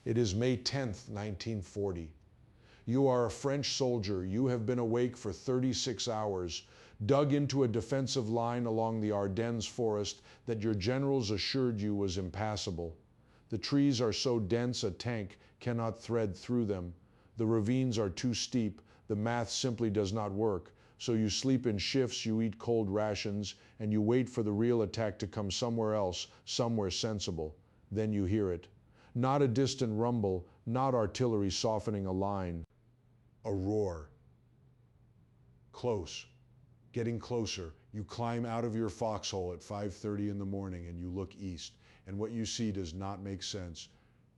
It is May 10th, 1940. You are a French soldier. You have been awake for 36 hours, dug into a defensive line along the Ardennes forest that your generals assured you was impassable. The trees are so dense a tank cannot thread through them. The ravines are too steep. The math simply does not work. So you sleep in shifts, you eat cold rations, and you wait for the real attack to come somewhere else, somewhere sensible. Then you hear it. Not a distant rumble, not artillery softening a line. A roar. Close. Getting closer. You climb out of your foxhole at 5:30 in the morning and you look east. And what you see does not make sense.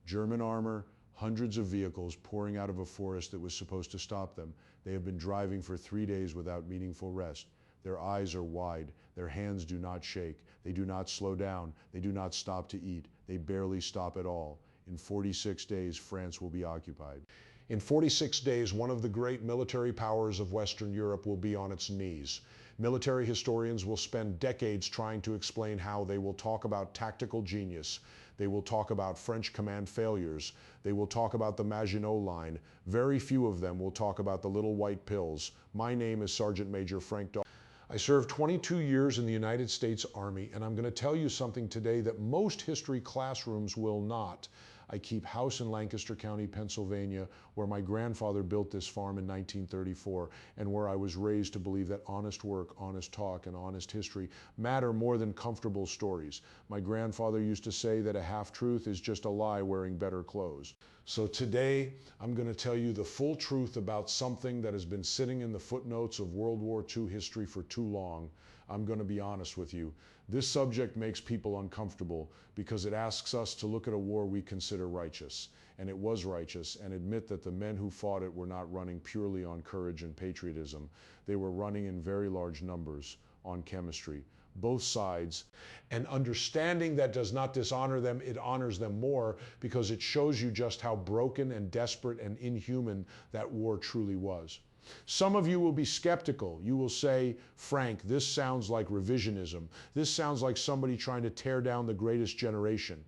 German armor, hundreds of vehicles pouring out of a forest that was supposed to stop them. They have been driving for 3 days without meaningful rest. Their eyes are wide. Their hands do not shake. They do not slow down. They do not stop to eat. They barely stop at all. In 46 days, France will be occupied. In 46 days, one of the great military powers of Western Europe will be on its knees. Military historians will spend decades trying to explain how. They will talk about tactical genius. They will talk about French command failures. They will talk about the Maginot Line. Very few of them will talk about the little white pills. My name is Sergeant Major Frank Dahl. I served 22 years in the United States Army, and I'm going to tell you something today that most history classrooms will not. I keep house in Lancaster County, Pennsylvania, where my grandfather built this farm in 1934, and where I was raised to believe that honest work, honest talk, and honest history matter more than comfortable stories. My grandfather used to say that a half-truth is just a lie wearing better clothes. So today, I'm going to tell you the full truth about something that has been sitting in the footnotes of World War II history for too long. I'm going to be honest with you. This subject makes people uncomfortable because it asks us to look at a war we consider righteous. And it was righteous, and admit that the men who fought it were not running purely on courage and patriotism. They were running in very large numbers on chemistry. Both sides. And understanding that does not dishonor them, it honors them more, because it shows you just how broken and desperate and inhuman that war truly was. Some of you will be skeptical. You will say, Frank, this sounds like revisionism. This sounds like somebody trying to tear down the greatest generation.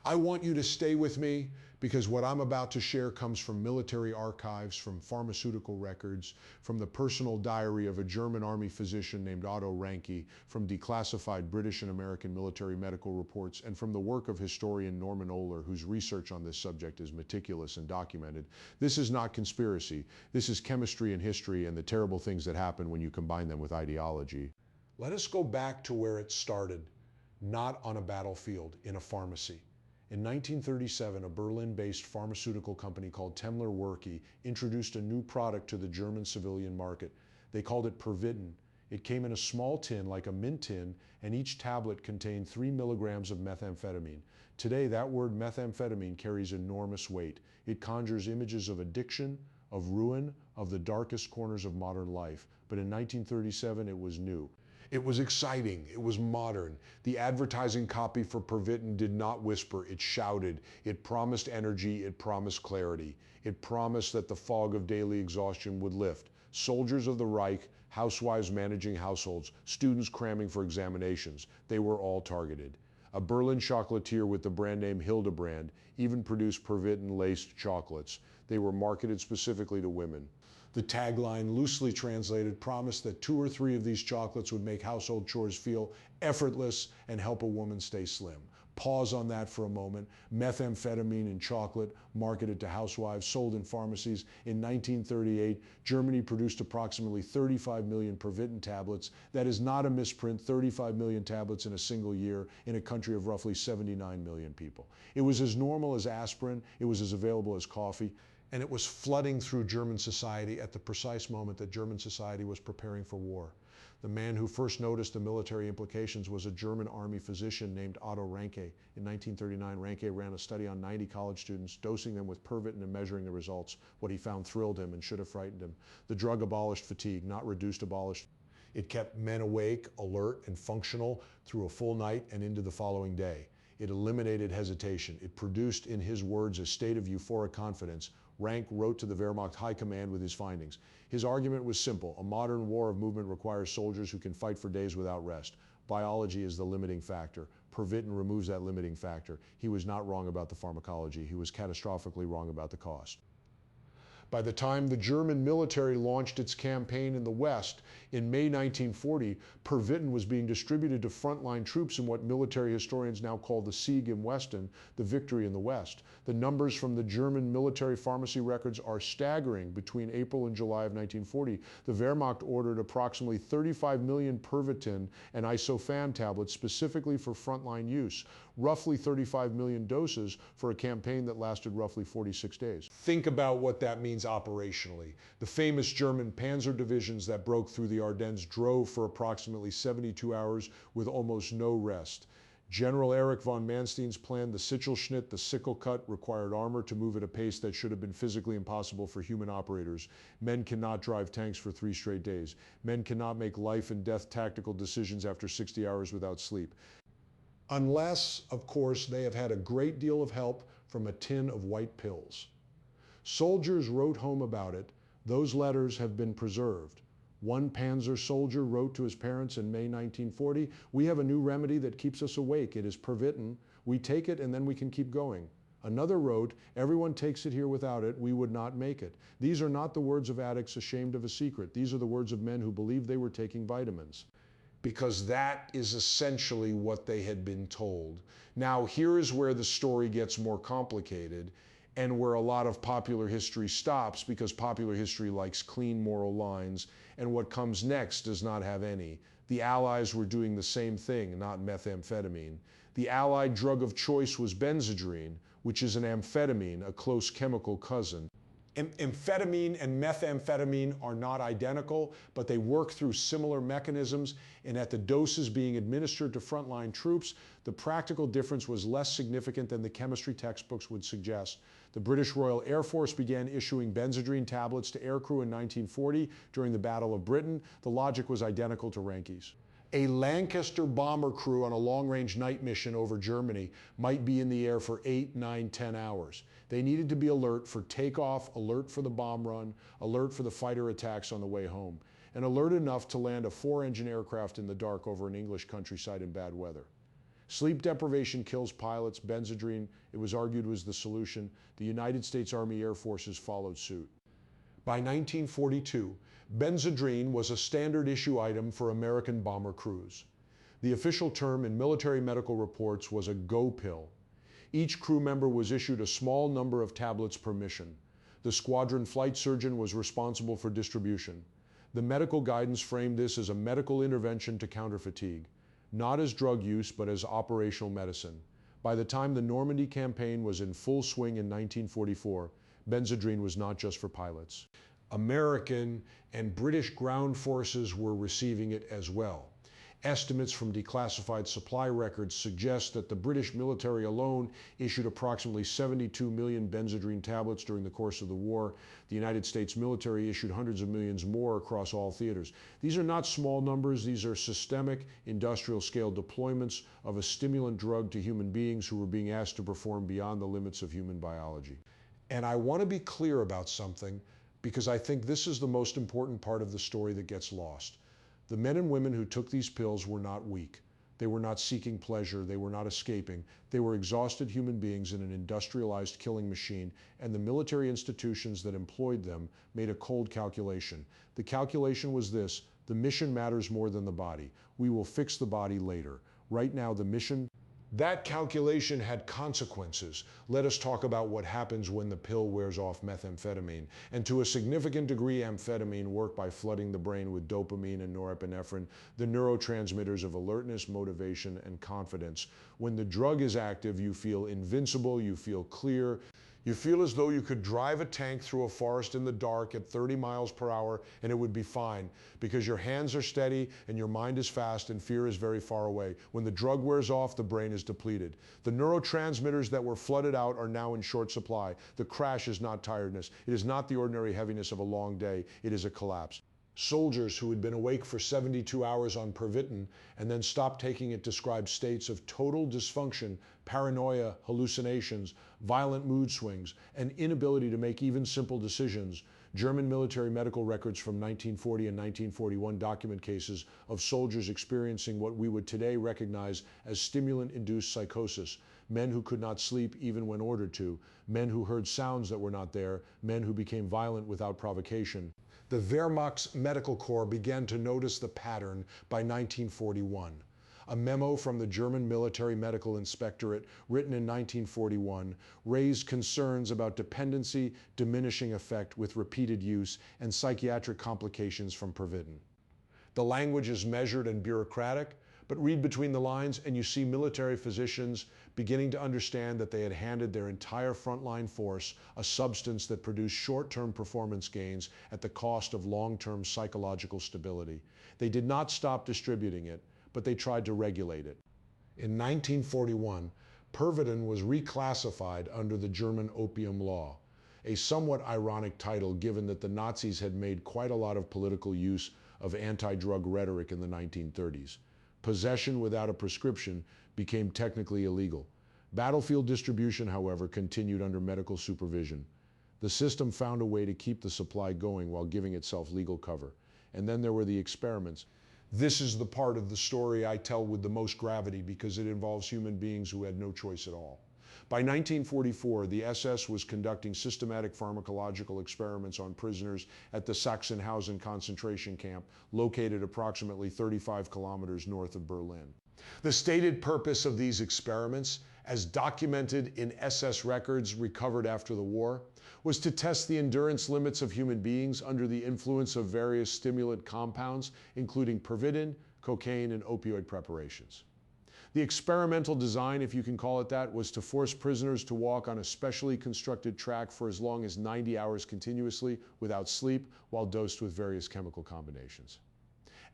I want you to stay with me, because what I'm about to share comes from military archives, from pharmaceutical records, from the personal diary of a German army physician named Otto Ranke, from declassified British and American military medical reports, and from the work of historian Norman Ohler, whose research on this subject is meticulous and documented. This is not conspiracy. This is chemistry and history and the terrible things that happen when you combine them with ideology. Let us go back to where it started, not on a battlefield, in a pharmacy. In 1937, a Berlin-based pharmaceutical company called Temmler-Werke introduced a new product to the German civilian market. They called it Pervitin. It came in a small tin, like a mint tin, and each tablet contained 3 milligrams of methamphetamine. Today, that word methamphetamine carries enormous weight. It conjures images of addiction, of ruin, of the darkest corners of modern life. But in 1937, it was new. It was exciting. It was modern. The advertising copy for Pervitin did not whisper. It shouted. It promised energy. It promised clarity. It promised that the fog of daily exhaustion would lift. Soldiers of the Reich, housewives managing households, students cramming for examinations, they were all targeted. A Berlin chocolatier with the brand name Hildebrand even produced Pervitin-laced chocolates. They were marketed specifically to women. The tagline, loosely translated, promised that 2 or 3 of these chocolates would make household chores feel effortless and help a woman stay slim. Pause on that for a moment. Methamphetamine in chocolate, marketed to housewives, sold in pharmacies. In 1938, Germany produced approximately 35 million Pervitin tablets. That is not a misprint, 35 million tablets in a single year in a country of roughly 79 million people. It was as normal as aspirin. It was as available as coffee. And it was flooding through German society at the precise moment that German society was preparing for war. The man who first noticed the military implications was a German army physician named Otto Ranke. In 1939, Ranke ran a study on 90 college students, dosing them with Pervitin and measuring the results. What he found thrilled him and should have frightened him. The drug abolished fatigue, not reduced, abolished. It kept men awake, alert, and functional through a full night and into the following day. It eliminated hesitation. It produced, in his words, a state of euphoric confidence. Rank wrote to the Wehrmacht High Command with his findings. His argument was simple. A modern war of movement requires soldiers who can fight for days without rest. Biology is the limiting factor. Pervitin removes that limiting factor. He was not wrong about the pharmacology. He was catastrophically wrong about the cost. By the time the German military launched its campaign in the West in May 1940, Pervitin was being distributed to frontline troops in what military historians now call the Sieg im Westen, the victory in the West. The numbers from the German military pharmacy records are staggering. Between April and July of 1940, the Wehrmacht ordered approximately 35 million Pervitin and isofan tablets specifically for frontline use, roughly 35 million doses for a campaign that lasted roughly 46 days. Think about what that means operationally. The famous German panzer divisions that broke through the Ardennes drove for approximately 72 hours with almost no rest. General Erich von Manstein's plan, the Sichelschnitt, the sickle cut, required armor to move at a pace that should have been physically impossible for human operators. Men cannot drive tanks for 3 straight days. Men cannot make life and death tactical decisions after 60 hours without sleep. Unless, of course, they have had a great deal of help from a tin of white pills. Soldiers wrote home about it. Those letters have been preserved. One Panzer soldier wrote to his parents in May 1940, "We have a new remedy that keeps us awake. It is Pervitin. We take it and then we can keep going." Another wrote, "Everyone takes it here without it. We would not make it." These are not the words of addicts ashamed of a secret. These are the words of men who believed they were taking vitamins. Because that is essentially what they had been told. Now, here is where the story gets more complicated and where a lot of popular history stops, because popular history likes clean moral lines, and what comes next does not have any. The Allies were doing the same thing, not methamphetamine. The Allied drug of choice was benzodrine, which is an amphetamine, a close chemical cousin. Amphetamine and methamphetamine are not identical, but they work through similar mechanisms, and at the doses being administered to frontline troops, the practical difference was less significant than the chemistry textbooks would suggest. The British Royal Air Force began issuing benzodrine tablets to aircrew in 1940 during the Battle of Britain. The logic was identical to Ranke's. A Lancaster bomber crew on a long-range night mission over Germany might be in the air for 8, 9, 10 hours. They needed to be alert for takeoff, alert for the bomb run, alert for the fighter attacks on the way home, and alert enough to land a 4-engine aircraft in the dark over an English countryside in bad weather. Sleep deprivation kills pilots. Benzodrine, it was argued, was the solution. The United States Army Air Forces followed suit. By 1942, benzodrine was a standard issue item for American bomber crews. The official term in military medical reports was a go pill. Each crew member was issued a small number of tablets per mission. The squadron flight surgeon was responsible for distribution. The medical guidance framed this as a medical intervention to counter fatigue, not as drug use, but as operational medicine. By the time the Normandy campaign was in full swing in 1944, benzodrine was not just for pilots. American and British ground forces were receiving it as well. Estimates from declassified supply records suggest that the British military alone issued approximately 72 million benzodrine tablets during the course of the war. The United States military issued hundreds of millions more across all theaters. These are not small numbers. These are systemic industrial scale deployments of a stimulant drug to human beings who were being asked to perform beyond the limits of human biology. And I want to be clear about something, because I think this is the most important part of the story that gets lost. The men and women who took these pills were not weak. They were not seeking pleasure. They were not escaping. They were exhausted human beings in an industrialized killing machine, and the military institutions that employed them made a cold calculation. The calculation was this: the mission matters more than the body. We will fix the body later. Right now, the mission. That calculation had consequences. Let us talk about what happens when the pill wears off methamphetamine. And to a significant degree, amphetamine worked by flooding the brain with dopamine and norepinephrine, the neurotransmitters of alertness, motivation, and confidence. When the drug is active, you feel invincible, you feel clear. You feel as though you could drive a tank through a forest in the dark at 30 miles per hour and it would be fine, because your hands are steady and your mind is fast and fear is very far away. When the drug wears off, the brain is depleted. The neurotransmitters that were flooded out are now in short supply. The crash is not tiredness. It is not the ordinary heaviness of a long day. It is a collapse. Soldiers who had been awake for 72 hours on Pervitin and then stopped taking it described states of total dysfunction, paranoia, hallucinations, violent mood swings, and inability to make even simple decisions. German military medical records from 1940 and 1941 document cases of soldiers experiencing what we would today recognize as stimulant-induced psychosis. Men who could not sleep even when ordered to, men who heard sounds that were not there, men who became violent without provocation. The Wehrmacht's medical corps began to notice the pattern by 1941. A memo from the German Military Medical Inspectorate, written in 1941, raised concerns about dependency, diminishing effect with repeated use, and psychiatric complications from Pervitin. The language is measured and bureaucratic, but read between the lines and you see military physicians beginning to understand that they had handed their entire frontline force a substance that produced short-term performance gains at the cost of long-term psychological stability. They did not stop distributing it, but they tried to regulate it. In 1941, Pervitin was reclassified under the German Opium Law, a somewhat ironic title given that the Nazis had made quite a lot of political use of anti-drug rhetoric in the 1930s. Possession without a prescription became technically illegal. Battlefield distribution, however, continued under medical supervision. The system found a way to keep the supply going while giving itself legal cover. And then there were the experiments. This is the part of the story I tell with the most gravity because it involves human beings who had no choice at all. By 1944, the SS was conducting systematic pharmacological experiments on prisoners at the Sachsenhausen concentration camp, located approximately 35 kilometers north of Berlin. The stated purpose of these experiments, as documented in SS records recovered after the war, was to test the endurance limits of human beings under the influence of various stimulant compounds, including Pervitin, cocaine, and opioid preparations. The experimental design, if you can call it that, was to force prisoners to walk on a specially constructed track for as long as 90 hours continuously without sleep while dosed with various chemical combinations.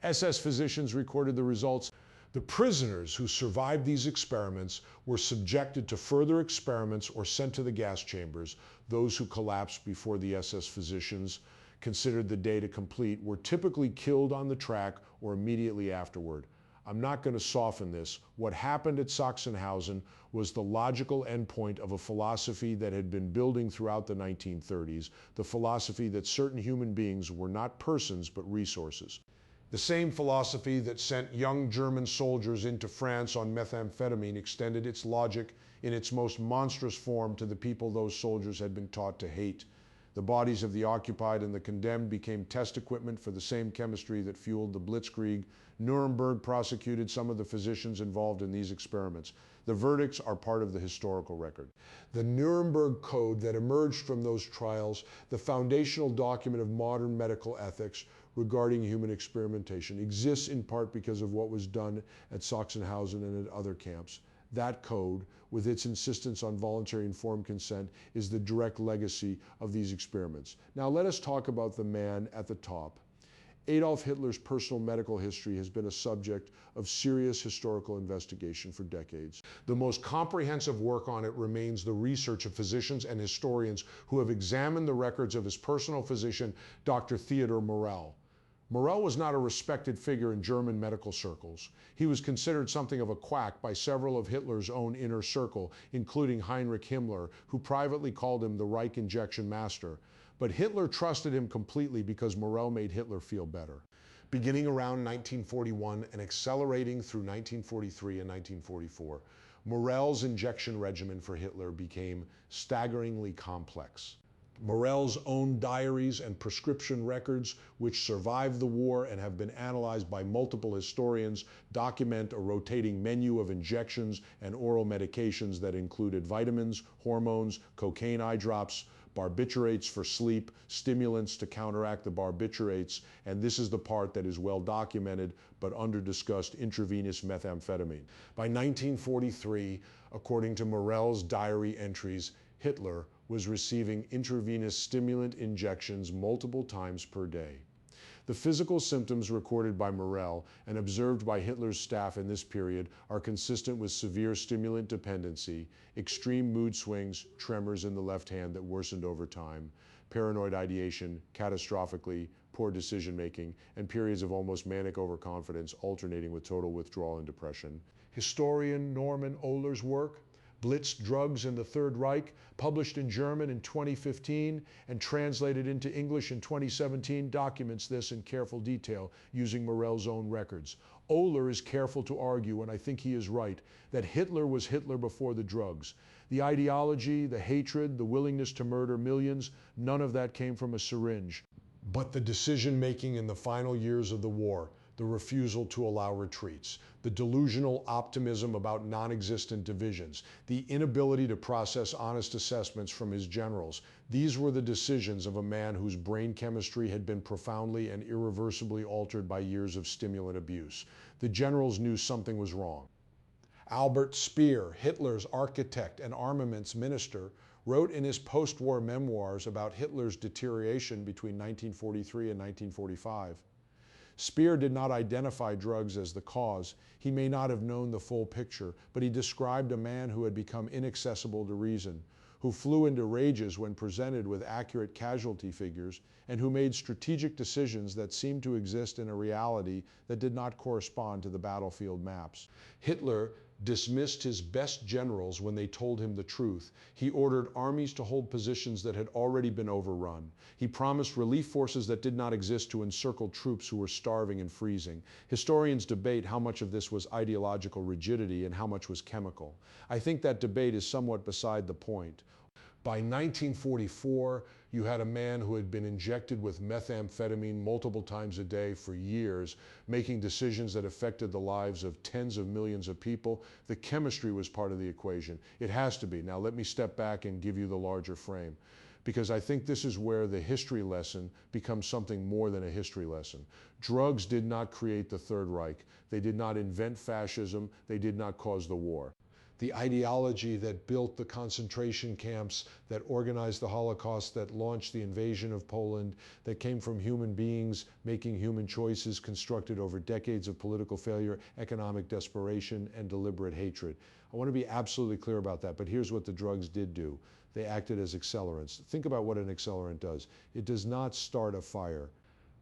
SS physicians recorded the results. The prisoners who survived these experiments were subjected to further experiments or sent to the gas chambers. Those who collapsed before the SS physicians considered the data complete were typically killed on the track or immediately afterward. I'm not going to soften this. What happened at Sachsenhausen was the logical endpoint of a philosophy that had been building throughout the 1930s, the philosophy that certain human beings were not persons but resources. The same philosophy that sent young German soldiers into France on methamphetamine extended its logic in its most monstrous form to the people those soldiers had been taught to hate. The bodies of the occupied and the condemned became test equipment for the same chemistry that fueled the Blitzkrieg. Nuremberg prosecuted some of the physicians involved in these experiments. The verdicts are part of the historical record. The Nuremberg Code that emerged from those trials, the foundational document of modern medical ethics regarding human experimentation, exists in part because of what was done at Sachsenhausen and at other camps. That code, with its insistence on voluntary informed consent, is the direct legacy of these experiments. Now let us talk about the man at the top. Adolf Hitler's personal medical history has been a subject of serious historical investigation for decades. The most comprehensive work on it remains the research of physicians and historians who have examined the records of his personal physician, Dr. Theodor Morell. Morell was not a respected figure in German medical circles. He was considered something of a quack by several of Hitler's own inner circle, including Heinrich Himmler, who privately called him the Reich injection master. But Hitler trusted him completely because Morell made Hitler feel better. Beginning around 1941 and accelerating through 1943 and 1944, Morell's injection regimen for Hitler became staggeringly complex. Morell's own diaries and prescription records, which survived the war and have been analyzed by multiple historians, document a rotating menu of injections and oral medications that included vitamins, hormones, cocaine eye drops, barbiturates for sleep, stimulants to counteract the barbiturates, and this is the part that is well documented but under-discussed: intravenous methamphetamine. By 1943, according to Morell's diary entries, Hitler was receiving intravenous stimulant injections multiple times per day. The physical symptoms recorded by Morell and observed by Hitler's staff in this period are consistent with severe stimulant dependency, extreme mood swings, tremors in the left hand that worsened over time, paranoid ideation, catastrophically poor decision-making, and periods of almost manic overconfidence alternating with total withdrawal and depression. Historian Norman Ohler's work, Blitz Drugs in the Third Reich, published in German in 2015 and translated into English in 2017, documents this in careful detail using Morell's own records. Ohler is careful to argue, and I think he is right, that Hitler was Hitler before the drugs. The ideology, the hatred, the willingness to murder millions, none of that came from a syringe. But the decision-making in the final years of the war, the refusal to allow retreats, the delusional optimism about non-existent divisions, the inability to process honest assessments from his generals, these were the decisions of a man whose brain chemistry had been profoundly and irreversibly altered by years of stimulant abuse. The generals knew something was wrong. Albert Speer, Hitler's architect and armaments minister, wrote in his post-war memoirs about Hitler's deterioration between 1943 and 1945. Speer did not identify drugs as the cause. He may not have known the full picture, but he described a man who had become inaccessible to reason, who flew into rages when presented with accurate casualty figures, and who made strategic decisions that seemed to exist in a reality that did not correspond to the battlefield maps. Hitler dismissed his best generals when they told him the truth. He ordered armies to hold positions that had already been overrun. He promised relief forces that did not exist to encircle troops who were starving and freezing. Historians debate how much of this was ideological rigidity and how much was chemical. I think that debate is somewhat beside the point. By 1944, you had a man who had been injected with methamphetamine multiple times a day for years, making decisions that affected the lives of tens of millions of people. The chemistry was part of the equation. It has to be. Now let me step back and give you the larger frame, because I think this is where the history lesson becomes something more than a history lesson. Drugs did not create the Third Reich. They did not invent fascism. They did not cause the war. The ideology that built the concentration camps, that organized the Holocaust, that launched the invasion of Poland, that came from human beings making human choices constructed over decades of political failure, economic desperation, and deliberate hatred. I want to be absolutely clear about that, but here's what the drugs did do. They acted as accelerants. Think about what an accelerant does. It does not start a fire,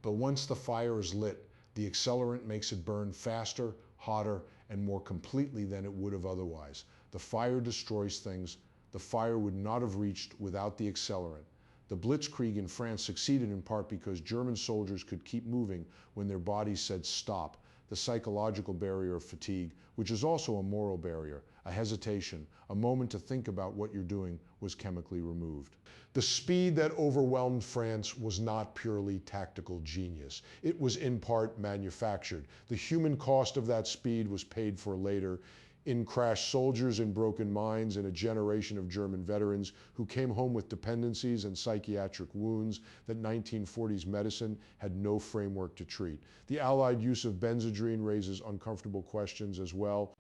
but once the fire is lit, the accelerant makes it burn faster, hotter, and more completely than it would have otherwise. The fire destroys things. The fire would not have reached without the accelerant. The Blitzkrieg in France succeeded in part because German soldiers could keep moving when their bodies said stop. The psychological barrier of fatigue, which is also a moral barrier, a hesitation, a moment to think about what you're doing, was chemically removed. The speed that overwhelmed France was not purely tactical genius. It was in part manufactured. The human cost of that speed was paid for later in crashed soldiers and broken minds, in a generation of German veterans who came home with dependencies and psychiatric wounds that 1940s medicine had no framework to treat. The Allied use of Benzedrine raises uncomfortable questions as well.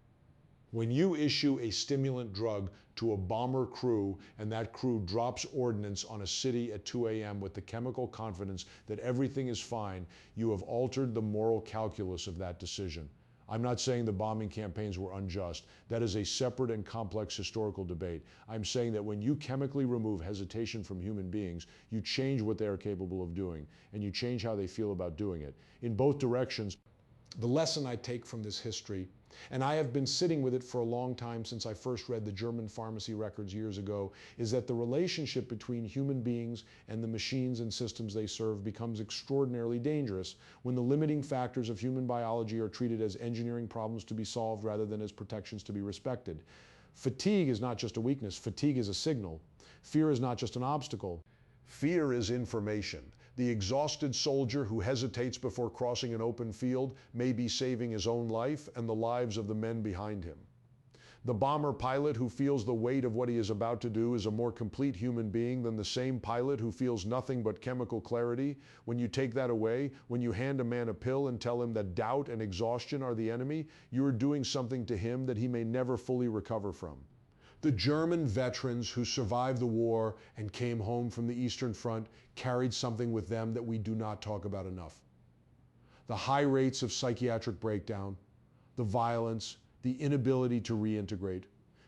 When you issue a stimulant drug to a bomber crew and that crew drops ordnance on a city at 2 a.m. with the chemical confidence that everything is fine, you have altered the moral calculus of that decision. I'm not saying the bombing campaigns were unjust. That is a separate and complex historical debate. I'm saying that when you chemically remove hesitation from human beings, you change what they are capable of doing, and you change how they feel about doing it. In both directions, the lesson I take from this history, and I have been sitting with it for a long time since I first read the German pharmacy records years ago, is that the relationship between human beings and the machines and systems they serve becomes extraordinarily dangerous when the limiting factors of human biology are treated as engineering problems to be solved rather than as protections to be respected. Fatigue is not just a weakness. Fatigue is a signal. Fear is not just an obstacle. Fear is information. The exhausted soldier who hesitates before crossing an open field may be saving his own life and the lives of the men behind him. The bomber pilot who feels the weight of what he is about to do is a more complete human being than the same pilot who feels nothing but chemical clarity. When you take that away, when you hand a man a pill and tell him that doubt and exhaustion are the enemy, you are doing something to him that he may never fully recover from. The German veterans who survived the war and came home from the Eastern Front carried something with them that we do not talk about enough. The high rates of psychiatric breakdown, the violence, the inability to reintegrate,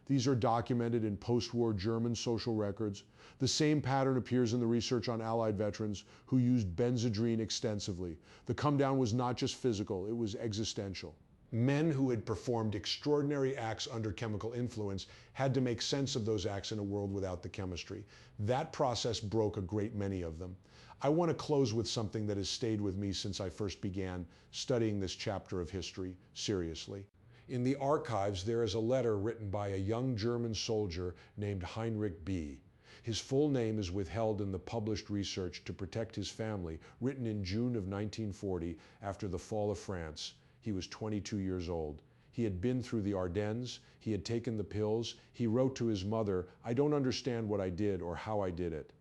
These are documented in post-war German social records. The same pattern appears in the research on Allied veterans who used benzodrine extensively. The come down was not just physical, it was existential. Men who had performed extraordinary acts under chemical influence had to make sense of those acts in a world without the chemistry. That process broke a great many of them. I want to close with something that has stayed with me since I first began studying this chapter of history seriously. In the archives, there is a letter written by a young German soldier named Heinrich B. His full name is withheld in the published research to protect his family, written in June of 1940 after the fall of France. He was 22 years old. He had been through the Ardennes, he had taken the pills, he wrote to his mother, "I don't understand what I did or how I did it.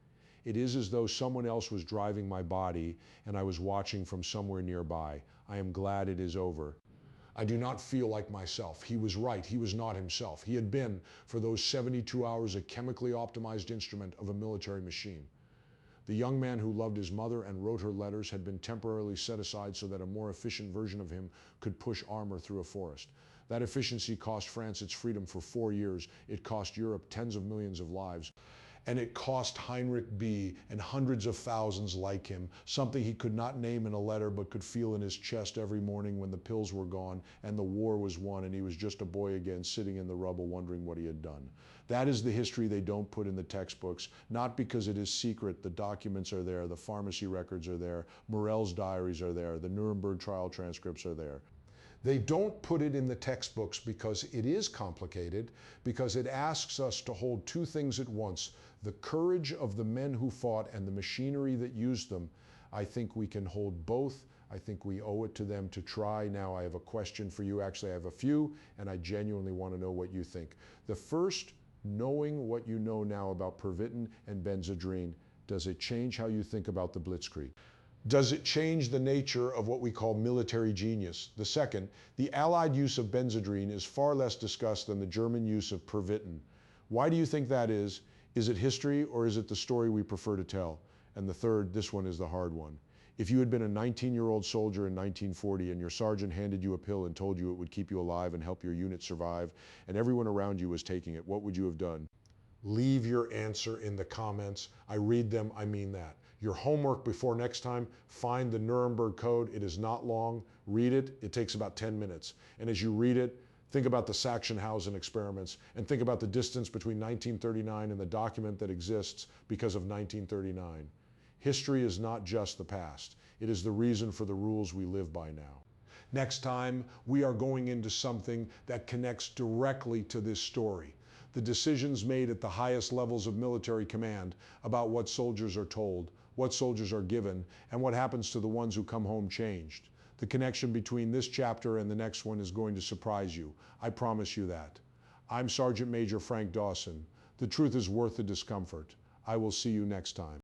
It is as though someone else was driving my body and I was watching from somewhere nearby. I am glad it is over. I do not feel like myself." He was right, he was not himself. He had been, for those 72 hours, a chemically optimized instrument of a military machine. The young man who loved his mother and wrote her letters had been temporarily set aside so that a more efficient version of him could push armor through a forest. That efficiency cost France its freedom for 4 years. It cost Europe tens of millions of lives. And it cost Heinrich B. and hundreds of thousands like him something he could not name in a letter but could feel in his chest every morning when the pills were gone and the war was won and he was just a boy again sitting in the rubble wondering what he had done. That is the history they don't put in the textbooks, not because it is secret. The documents are there, the pharmacy records are there, Morell's diaries are there, the Nuremberg trial transcripts are there. They don't put it in the textbooks because it is complicated, because it asks us to hold two things at once: the courage of the men who fought and the machinery that used them. I think we can hold both. I think we owe it to them to try. Now I have a question for you. Actually, I have a few, and I genuinely want to know what you think. The first, knowing what you know now about pervitin and benzodrine, does it change how you think about the Blitzkrieg? Does it change the nature of what we call military genius? The second, the Allied use of benzodrine is far less discussed than the German use of pervitin. Why do you think that is? Is it history or is it the story we prefer to tell? And the third, this one is the hard one. If you had been a 19-year-old soldier in 1940 and your sergeant handed you a pill and told you it would keep you alive and help your unit survive, and everyone around you was taking it, what would you have done? Leave your answer in the comments. I read them, I mean that. Your homework before next time, find the Nuremberg Code. It is not long. Read it. It takes about 10 minutes. And as you read it, think about the Sachsenhausen experiments and think about the distance between 1939 and the document that exists because of 1939. History is not just the past. It is the reason for the rules we live by now. Next time, we are going into something that connects directly to this story. The decisions made at the highest levels of military command about what soldiers are told, what soldiers are given, and what happens to the ones who come home changed. The connection between this chapter and the next one is going to surprise you. I promise you that. I'm Sergeant Major Frank Dawson. The truth is worth the discomfort. I will see you next time.